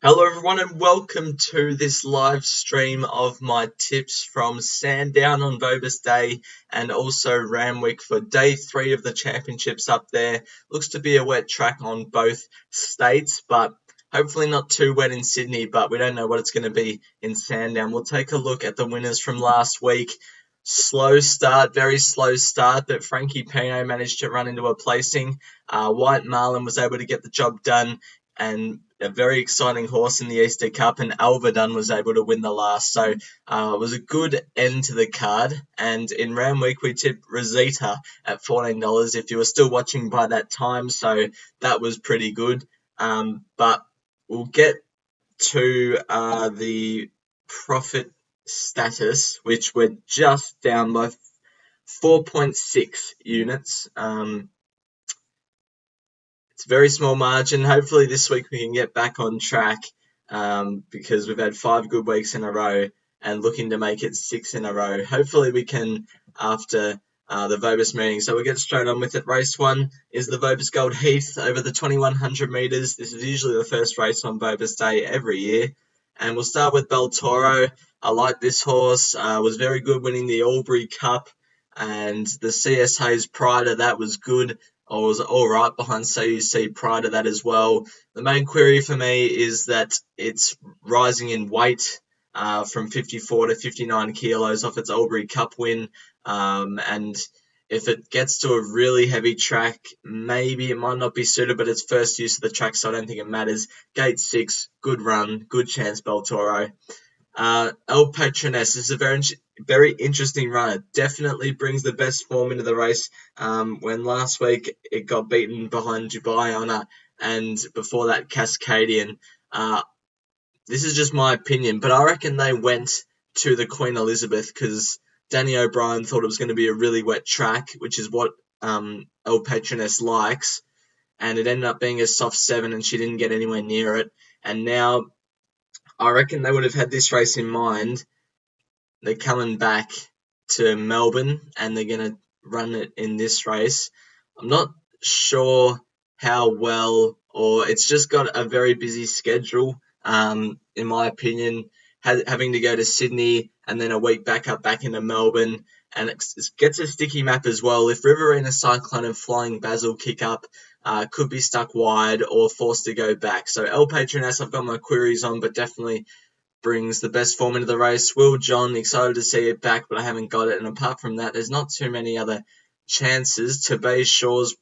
Hello everyone and welcome to this live stream of my tips from Sandown on VOBIS Day and also Randwick for day 3 of the championships up there. Looks to be a wet track on both states, but hopefully not too wet in Sydney, but we don't know what it's going to be in Sandown. We'll take a look at the winners from last week. Slow start, very slow start, but Frankie Pino managed to run into a placing. White Marlin was able to get the job done, and a very exciting horse in the Easter Cup, and Alverdun was able to win the last. So it was a good end to the card. And in Randwick, we tipped Rosita at $14 if you were still watching by that time. So that was pretty good. But we'll get to the profit status, which we're just down by 4.6 units. It's a very small margin. Hopefully this week we can get back on track because we've had 5 good weeks in a row and looking to make it 6 in a row. Hopefully we can after the VOBIS meeting. So we'll get straight on with it. Race 1 is the VOBIS Gold Heath over the 2100 metres. This is usually the first race on VOBIS Day every year. And we'll start with Bel Toro. I like this horse. Was very good winning the Albury Cup. And the CS Hayes prior to that was good. I was all right behind CUC prior to that as well. The main query for me is that it's rising in weight from 54 to 59 kilos off its Albury Cup win. And if it gets to a really heavy track, maybe it might not be suited, but it's first use of the track, so I don't think it matters. Gate 6, good run, good chance, Bel Toro. El Patroness is a very interesting runner. Definitely brings the best form into the race. When last week it got beaten behind Dubai Honor and before that Cascadian. This is just my opinion, but I reckon they went to the Queen Elizabeth because Danny O'Brien thought it was going to be a really wet track, which is what El Patroness likes, and it ended up being a soft 7 and she didn't get anywhere near it. And now I reckon they would have had this race in mind. They're coming back to Melbourne and they're going to run it in this race. I'm not sure how well, or it's just got a very busy schedule, in my opinion, having to go to Sydney and then a week back into Melbourne. And it gets a sticky map as well. If Riverina Cyclone and Flying Basil kick up, could be stuck wide or forced to go back. So El Patroness, I've got my queries on, but definitely brings the best form into the race. Will John, excited to see it back, but I haven't got it. And apart from that, there's not too many other chances. Torbay Shaw's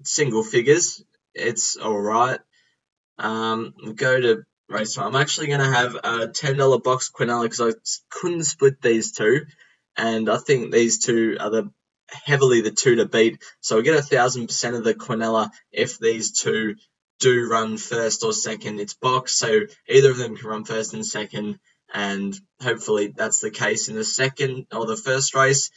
single figures. It's all right. We'll go to race 1. I'm actually going to have a $10 box Quinella because I couldn't split these two. And I think these two are heavily the two to beat. So we get 1,000% of the Quinella if these two do run first or second. It's boxed, so either of them can run first and second, and hopefully that's the case in the second or the first race.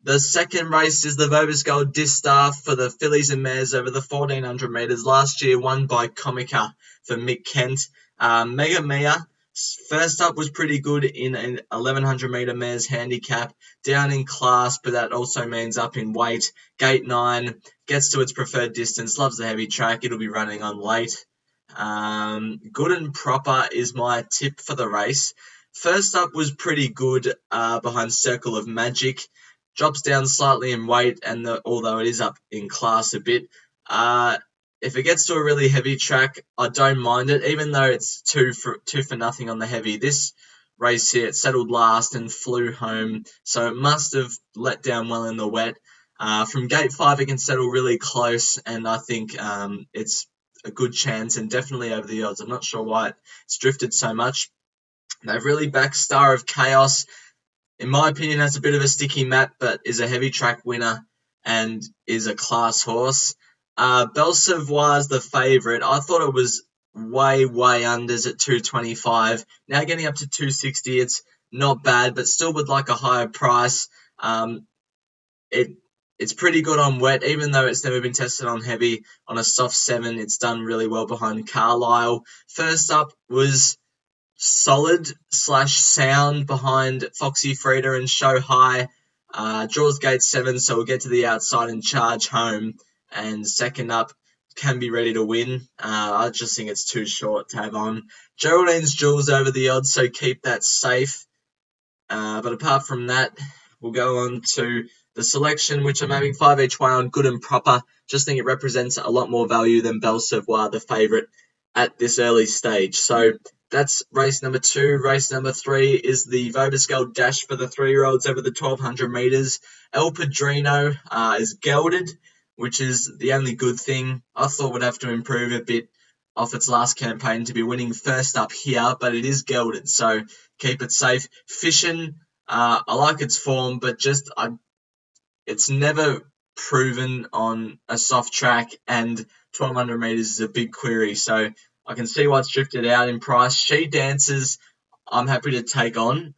The second race is the VOBIS Gold Distaff for the fillies and mares over the 1,400 metres. Last year won by Comica for Mick Kent. Mega Mia, first up was pretty good in an 1,100 metre mares handicap, down in class, but that also means up in weight. Gate 9, gets to its preferred distance, loves the heavy track, it'll be running on late. Good and Proper is my tip for the race. First up was pretty good behind Circle of Magic. Drops down slightly in weight, and although it is up in class a bit. If it gets to a really heavy track, I don't mind it, even though it's two for nothing on the heavy. This race here, it settled last and flew home, so it must have let down well in the wet. From gate 5, it can settle really close, and I think it's a good chance and definitely over the odds. I'm not sure why it's drifted so much. They've really backed Star of Chaos. In my opinion, has a bit of a sticky map, but is a heavy track winner and is a class horse. Belle Savoie is the favourite. I thought it was way unders at 225. Now getting up to 260, it's not bad, but still would like a higher price. It's pretty good on wet, even though it's never been tested on heavy. On a soft 7, it's done really well behind Carlisle. First up was solid / sound behind Foxy Frida and Show High. Draws gate 7, so we'll get to the outside and charge home. And second up, can be ready to win. I just think it's too short to have on. Geraldine's Jewels over the odds, so keep that safe. But apart from that, we'll go on to the selection, which I'm having 5 each way on Good and Proper. Just think it represents a lot more value than Belle Savoie, the favourite, at this early stage. So that's race number 2. Race number 3 is the VOBIS Gold Dash for the 3-year-olds over the 1,200 metres. El Padrino is gelded, which is the only good thing. I thought would have to improve a bit off its last campaign to be winning first up here, but it is gelded, so keep it safe. Fishin', I like its form, but it's never proven on a soft track, and 1,200 metres is a big query, so I can see why it's drifted out in price. She Dances, I'm happy to take on.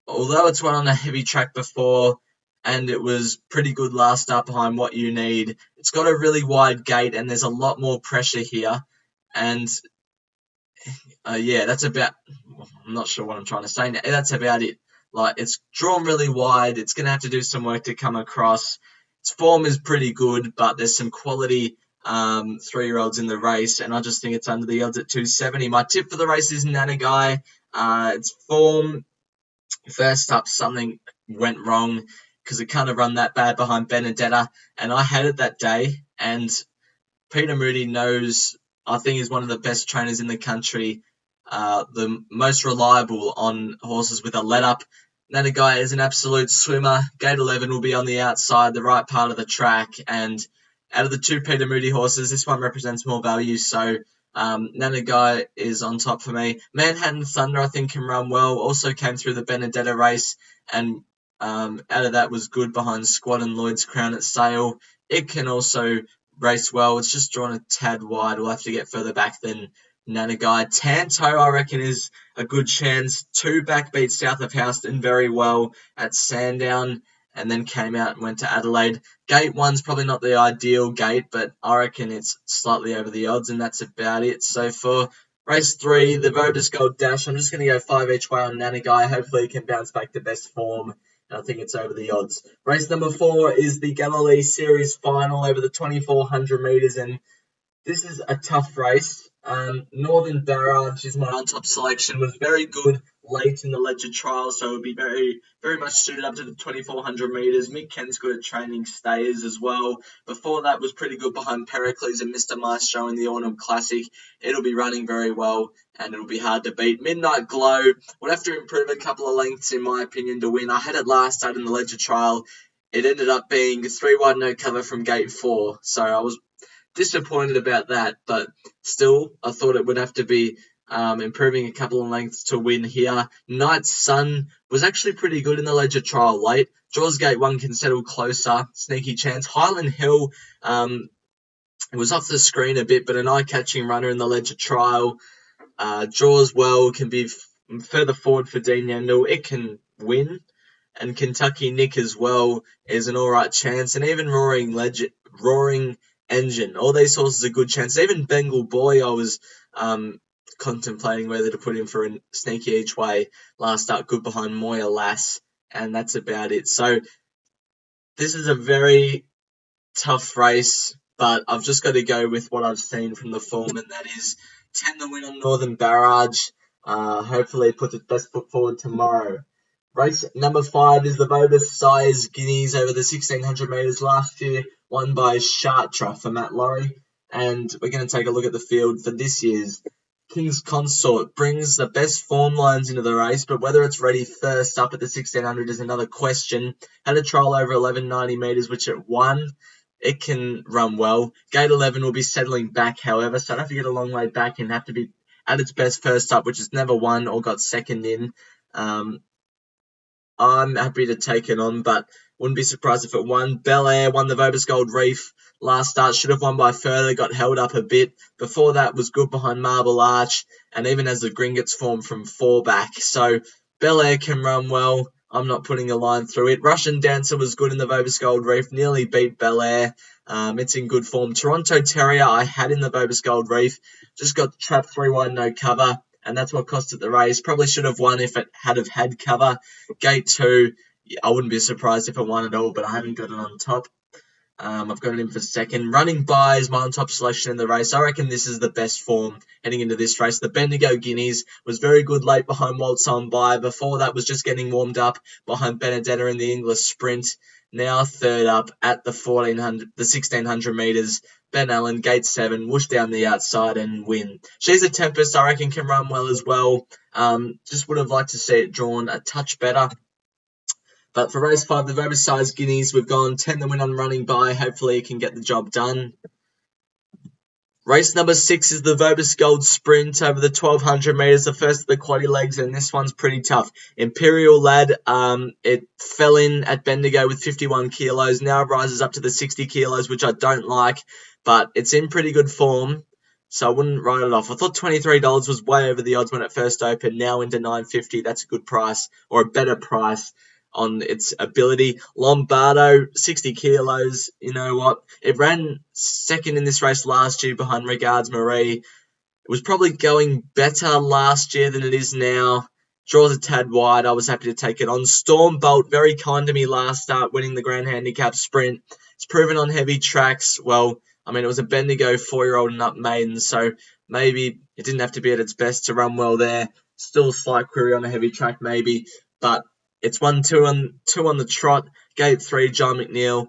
Although it's won on a heavy track before, and it was pretty good last up behind What You Need, it's got a really wide gate, and there's a lot more pressure here. And that's about, I'm not sure what I'm trying to say now. That's about it. Like, it's drawn really wide. It's going to have to do some work to come across. Its form is pretty good, but there's some quality 3-year-olds in the race, and I just think it's under the odds at 270. My tip for the race is Nanagai. Its form, first up, something went wrong because it kind of run that bad behind Benedetta, and I had it that day, and Peter Moody knows, I think he's one of the best trainers in the country, the most reliable on horses with a let-up. Nanagai is an absolute swimmer. Gate 11 will be on the outside, the right part of the track, and out of the 2 Peter Moody horses, this one represents more value, so Nanagai is on top for me. Manhattan Thunder, I think, can run well. Also came through the Benedetta race, and out of that was good behind Squad and Lloyd's Crown at Sale. It can also race well. It's just drawn a tad wide. We'll have to get further back than Nanagai. Tanto, I reckon, is a good chance. 2 backbeat south of Houston very well at Sandown, and then came out and went to Adelaide. Gate 1's probably not the ideal gate, but I reckon it's slightly over the odds, and that's about it. So for race 3, the VOBIS Gold Dash, I'm just going to go 5 each way on Nanagai. Hopefully it can bounce back to best form, and I think it's over the odds. Race number 4 is the Galilee Series Final over the 2,400 metres, and this is a tough race. Northern Barrage is my on-top selection. Was very good late in the Ledger trial, so it would be very, very much suited up to the 2,400 metres. Mick Kent's good at training stayers as well. Before that was pretty good behind Pericles and Mr. Maestro in the Autumn Classic. It'll be running very well, and it'll be hard to beat. Midnight Glow would have to improve a couple of lengths, in my opinion, to win. I had it last out in the Ledger trial. It ended up being 3 wide no cover from gate 4, so I was disappointed about that, but still, I thought it would have to be improving a couple of lengths to win here. Night Sun was actually pretty good in the Ledger trial late. Jaws Gate 1 can settle closer. Sneaky chance. Highland Hill was off the screen a bit, but an eye-catching runner in the Ledger trial. Jaws well can be further forward for Dean Yandel. It can win. And Kentucky Nick as well is an alright chance. And even Roaring Engine. All these horses are good chances. Even Bengal Boy, I was contemplating whether to put him for a sneaky each way last start, good behind Moya Lass, and that's about it. So this is a very tough race, but I've just got to go with what I've seen from the form, and that is 10 to win on Northern Barrage. Hopefully it puts its best foot forward tomorrow. Race number 5 is the VOBIS Size Guineas over the 1,600 metres last year, won by Chartres for Matt Laurie. And we're going to take a look at the field for this year's. King's Consort brings the best form lines into the race, but whether it's ready first up at the 1,600 is another question. Had a trial over 1,190 metres, which it won. It can run well. Gate 11 will be settling back, however, so I'd have to get a long way back and have to be at its best first up, which has never won or got second in. I'm happy to take it on, but wouldn't be surprised if it won. Bel Air won the VOBIS Gold Reef last start. Should have won by further, got held up a bit. Before that was good behind Marble Arch, and even as the Gringotts form from 4 back. So Bel Air can run well. I'm not putting a line through it. Russian Dancer was good in the VOBIS Gold Reef, nearly beat Bel Air. It's in good form. Toronto Terrier I had in the VOBIS Gold Reef. Just got trapped 3 wide, no cover. And that's what cost it the race. Probably should have won if it had cover. Gate 2, I wouldn't be surprised if it won at all, but I haven't got it on top. I've got it in for second. Running By is my on-top selection in the race. I reckon this is the best form heading into this race. The Bendigo Guineas was very good late behind Waltz On By. Before that was just getting warmed up behind Benedetta in the English Sprint. Now third up at the 1600 metres. Ben Allen, gate 7, whoosh down the outside and win. She's a Tempest, I reckon, can run well as well. Just would have liked to see it drawn a touch better. But for race 5, the VOBIS size Guineas, we've gone 10 to win on Running By. Hopefully it can get the job done. Race number 6 is the VOBIS Gold Sprint over the 1200 metres, the first of the quaddy legs, and this one's pretty tough. Imperial Lad, it fell in at Bendigo with 51 kilos. Now it rises up to the 60 kilos, which I don't like, but it's in pretty good form, so I wouldn't write it off. I thought $23 was way over the odds when it first opened. Now into $9.50, that's a good price, or a better price on its ability. Lombardo, 60 kilos. You know what? It ran second in this race last year behind Regards Marie. It was probably going better last year than it is now. Draws a tad wide. I was happy to take it on. Stormbolt, very kind to me last start, winning the Grand Handicap Sprint. It's proven on heavy tracks. Well, I mean, it was a Bendigo 4-year-old and up maiden, so maybe it didn't have to be at its best to run well there. Still a slight query on a heavy track, maybe, but it's 1-2 on the trot. Gate 3, John McNeil.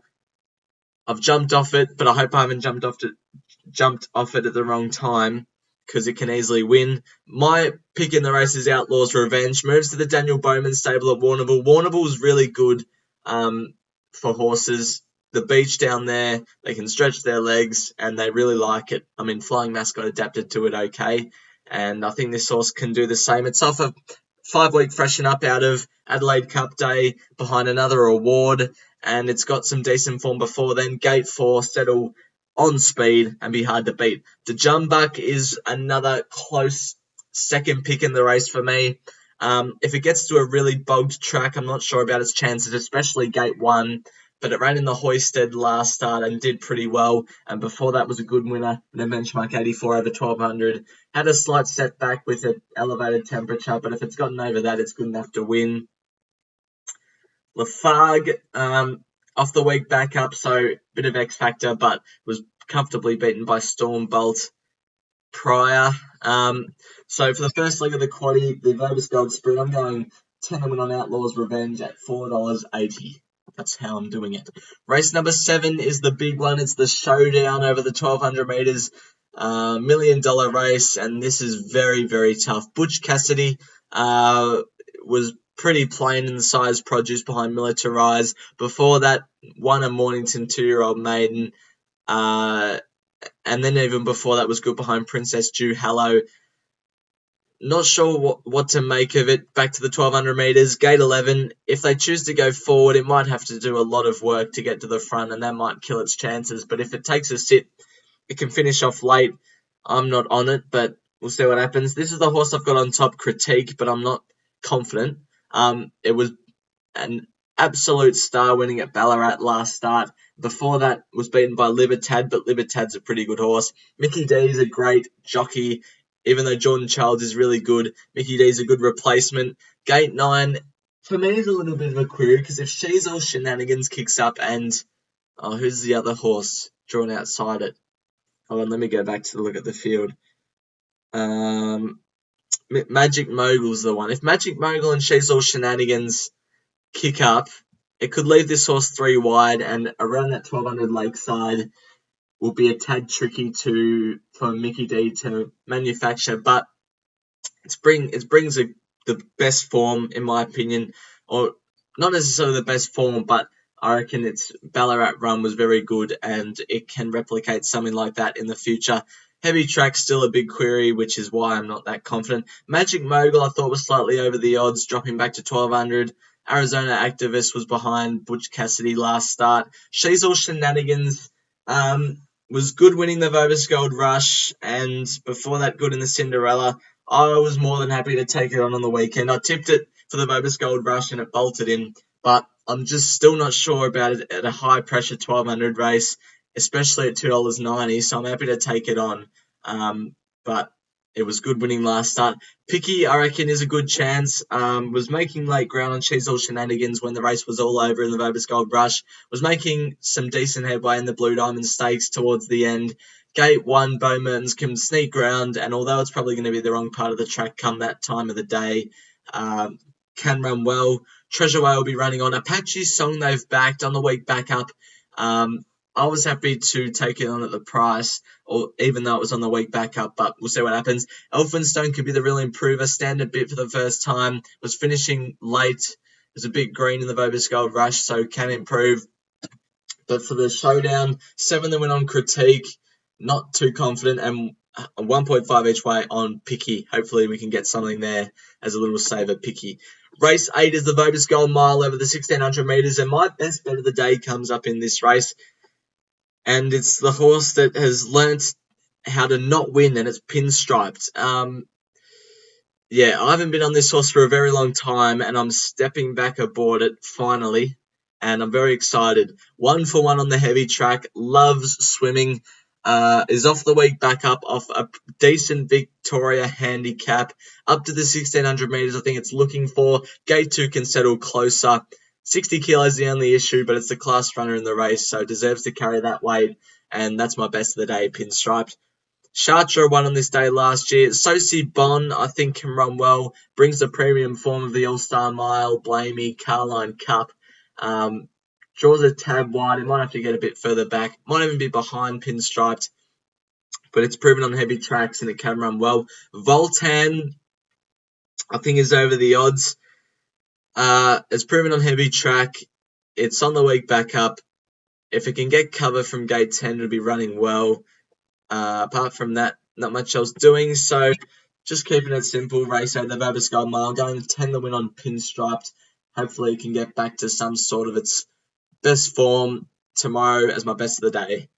I've jumped off it, but I hope I haven't jumped off it at the wrong time, because it can easily win. My pick in the race is Outlaw's Revenge. Moves to the Daniel Bowman stable at Warrnambool. Warrnambool is really good for horses. The beach down there, they can stretch their legs, and they really like it. I mean, Flying Mascot adapted to it okay, and I think this horse can do the same. It's off a 5-week freshen up out of Adelaide Cup Day behind another award, and it's got some decent form before then. Gate 4, settle on speed and be hard to beat. The Jumbuck is another close second pick in the race for me. If it gets to a really bogged track, I'm not sure about its chances, especially Gate 1, but it ran in the Hoisted last start and did pretty well, and before that was a good winner in a benchmark 84 over 1200. Had a slight setback with an elevated temperature, but if it's gotten over that, it's good enough to win. Lafargue, off the week back up, so bit of X factor, but was comfortably beaten by Stormbolt prior. So for the first leg of the quaddie, the VOBIS Gold Sprint, I'm going 10 to win on Outlaw's Revenge at $4.80. That's how I'm doing it. Race number 7 is the big one. It's the showdown over the 1200 metres, $1 million race, and this is very, very tough. Butch Cassidy was pretty plain in the size produce behind Militarize. Before that, won a Mornington 2-year-old maiden, and then even before that was good behind Princess Dew Hallow. Not sure what to make of it. Back to the 1200 metres, gate 11. If they choose to go forward, it might have to do a lot of work to get to the front, and that might kill its chances. But if it takes a sit, it can finish off late. I'm not on it, but we'll see what happens. This is the horse I've got on top, Critique, but I'm not confident. It was an absolute star winning at Ballarat last start. Before that was beaten by Libertad, but Libertad's a pretty good horse. Mickey D is a great jockey. Even though Jordan Childs is really good, Mickey D is a good replacement. Gate 9, for me, is a little bit of a query, because if She's All Shenanigans kicks up and... Oh, who's the other horse drawn outside it? Hold on, let me go back to look at the field. Magic Mogul's the one. If Magic Mogul and She's All Shenanigans kick up, it could leave this horse 3 wide, and around that 1200 Lakeside will be a tad tricky for Mickey D to manufacture, but it brings the best form, in my opinion, or not necessarily the best form, but I reckon its Ballarat run was very good, and it can replicate something like that in the future. Heavy track, still a big query, which is why I'm not that confident. Magic Mogul, I thought, was slightly over the odds, dropping back to 1200. Arizona Activist was behind Butch Cassidy last start. She's All Shenanigans was good winning the VOBIS Gold Rush, and before that, good in the Cinderella. I was more than happy to take it on the weekend. I tipped it for the VOBIS Gold Rush, and it bolted in, but I'm just still not sure about it at a high-pressure 1200 race, especially at $2.90, so I'm happy to take it on. But it was good winning last start. Picky, I reckon, is a good chance. Was making late ground on She's All Shenanigans when the race was all over in the VOBIS Gold Rush. Was making some decent headway in the Blue Diamond Stakes towards the end. Gate 1, Bo Mertens can sneak ground, and although it's probably going to be the wrong part of the track come that time of the day, can run well. Treasure Way will be running on. Apache's Song they've backed on the week back up. I was happy to take it on at the price, or even though it was on the week back up, but we'll see what happens. Elphinstone could be the real improver, stand a bit for the first time, was finishing late, was a bit green in the VOBIS Gold Rush, so can improve. But for the showdown, 7 that went on Critique, not too confident, and 1.5 each way on Picky. Hopefully we can get something there as a little saver Picky. Race 8 is the VOBIS Gold Mile over the 1,600 metres, and my best bet of the day comes up in this race. And it's the horse that has learnt how to not win, and it's pinstriped. Yeah, I haven't been on this horse for a very long time, and I'm stepping back aboard it finally, and I'm very excited. 1 for 1 on the heavy track, loves swimming, is off the week back up off a decent Victoria handicap. Up to the 1,600 metres, I think it's looking for. Gate 2 can settle closer. 60 kilos the only issue, but it's the class runner in the race, so deserves to carry that weight, and that's my best of the day, pinstriped. Chartres won on this day last year. Soci Bon, I think, can run well, brings the premium form of the All-Star Mile, Blamey, Carline Cup. Draws a tab wide, it might have to get a bit further back, might even be behind pinstriped, but it's proven on heavy tracks and it can run well. Voltan, I think, is over the odds. It's proven on heavy track. It's on the week back up. If it can get cover from gate 10, it'll be running well. Apart from that, not much else doing. So just keeping it simple. Race out the VOBIS Gold Mile. Going 10 to win on pinstriped. Hopefully it can get back to some sort of its best form tomorrow as my best of the day.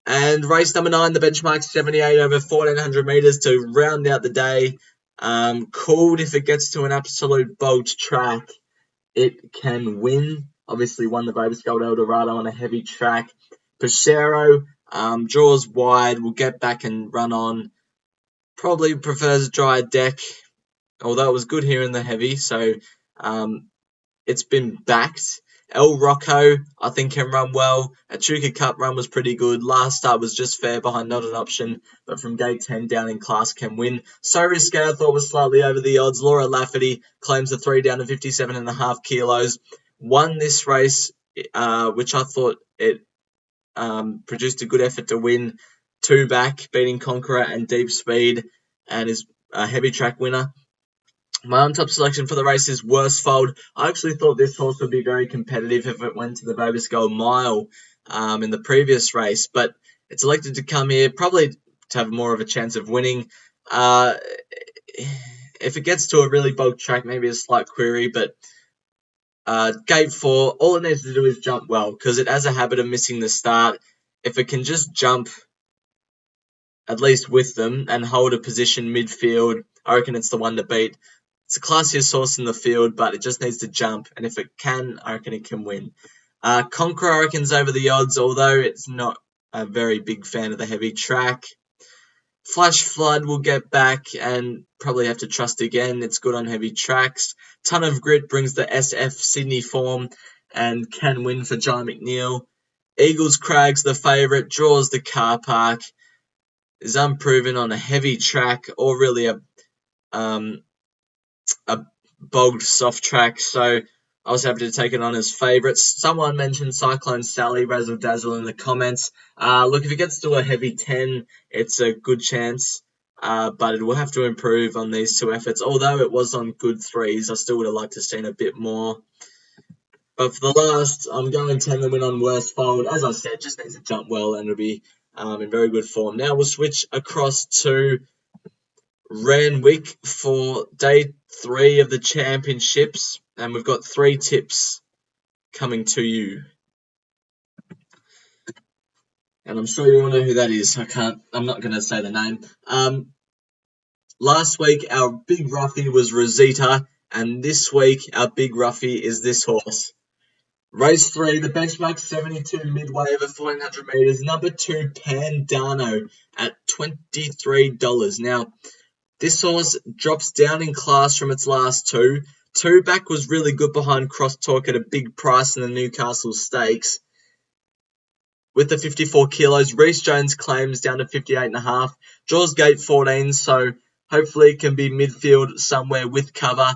And race number 9, the benchmark 78 over 1,400 metres to round out the day. Called if it gets to an absolute bolt track, it can win. Obviously won the VOBIS Gold Eldorado on a heavy track. Pachero draws wide, will get back and run on. Probably prefers a dry deck, although it was good here in the heavy, so it's been backed. El Rocco, I think, can run well. Echuca Cup run was pretty good. Last start was just fair behind Not an Option, but from gate 10 down in class can win. So Risque, I thought, was slightly over the odds. Laura Lafferty claims the 3 down to 57.5 kilos. Won this race, which I thought it produced a good effort to win. 2 back, beating Conqueror and Deep Speed, and is a heavy track winner. My on-top selection for the race is Worsfold. I actually thought this horse would be very competitive if it went to the VOBIS Gold Mile in the previous race, but it's elected to come here, probably to have more of a chance of winning. If it gets to a really bulk track, maybe a slight query, but gate 4, all it needs to do is jump well, because it has a habit of missing the start. If it can just jump at least with them and hold a position midfield, I reckon it's the one to beat. It's a classiest horse in the field, but it just needs to jump. And if it can, I reckon it can win. Conqueror, I reckon's over the odds, although it's not a very big fan of the heavy track. Flash Flood will get back and probably have to trust again. It's good on heavy tracks. Ton of Grit brings the SF Sydney form and can win for John McNeil. Eagles Crags, the favourite, draws the car park. Is unproven on a heavy track or really a bogged soft track, so I was happy to take it on as favourites. Someone mentioned Cyclone Sally, Razzle Dazzle in the comments. Look, if it gets to a heavy 10, it's a good chance, but it will have to improve on these 2 efforts. Although it was on good 3s, I still would have liked to have seen a bit more. But for the last, I'm going 10 to win on Worsfold. As I said, just needs to jump well and it'll be in very good form. Now we'll switch across to Randwick for day 3 of the championships, and we've got 3 tips coming to you. And I'm sure you all know who that is. I'm not going to say the name. Last week, our big roughie was Rosita, and this week, our big roughie is this horse. Race 3, the benchmark 72 Midway over 1,400 metres. Number 2, Pandano at $23. Now, this horse drops down in class from its last two. Two back was really good behind Crosstalk at a big price in the Newcastle Stakes. With the 54 kilos, Reece Jones claims down to 58.5. Jaws Gate 14, so hopefully it can be midfield somewhere with cover.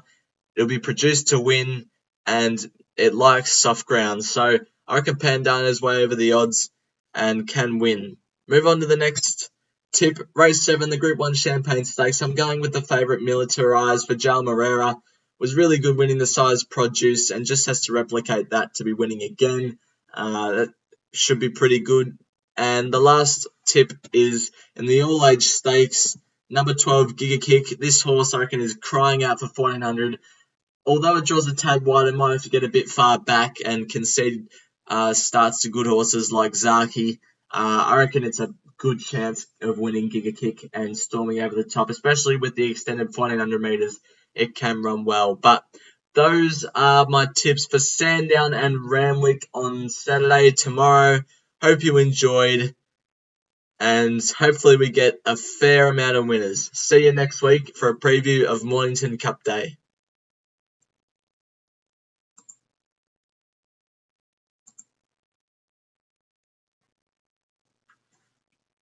It'll be produced to win, and it likes soft ground. So I reckon Pandana's way over the odds and can win. Move on to the next tip. Race 7, the Group 1 Champagne Stakes. I'm going with the favourite Militarize for Jal Morera. Was really good winning the size Produce and just has to replicate that to be winning again. That should be pretty good. And the last tip is in the all-age stakes, number 12, Giga Kick. This horse, I reckon, is crying out for 1,400. Although it draws a tad wide, it might have to get a bit far back and concede starts to good horses like Zaki. I reckon it's a good chance of winning Giga Kick and storming over the top, especially with the extended 1,400 metres. It can run well. But those are my tips for Sandown and Randwick on Saturday tomorrow. Hope you enjoyed, and hopefully we get a fair amount of winners. See you next week for a preview of Mornington Cup Day.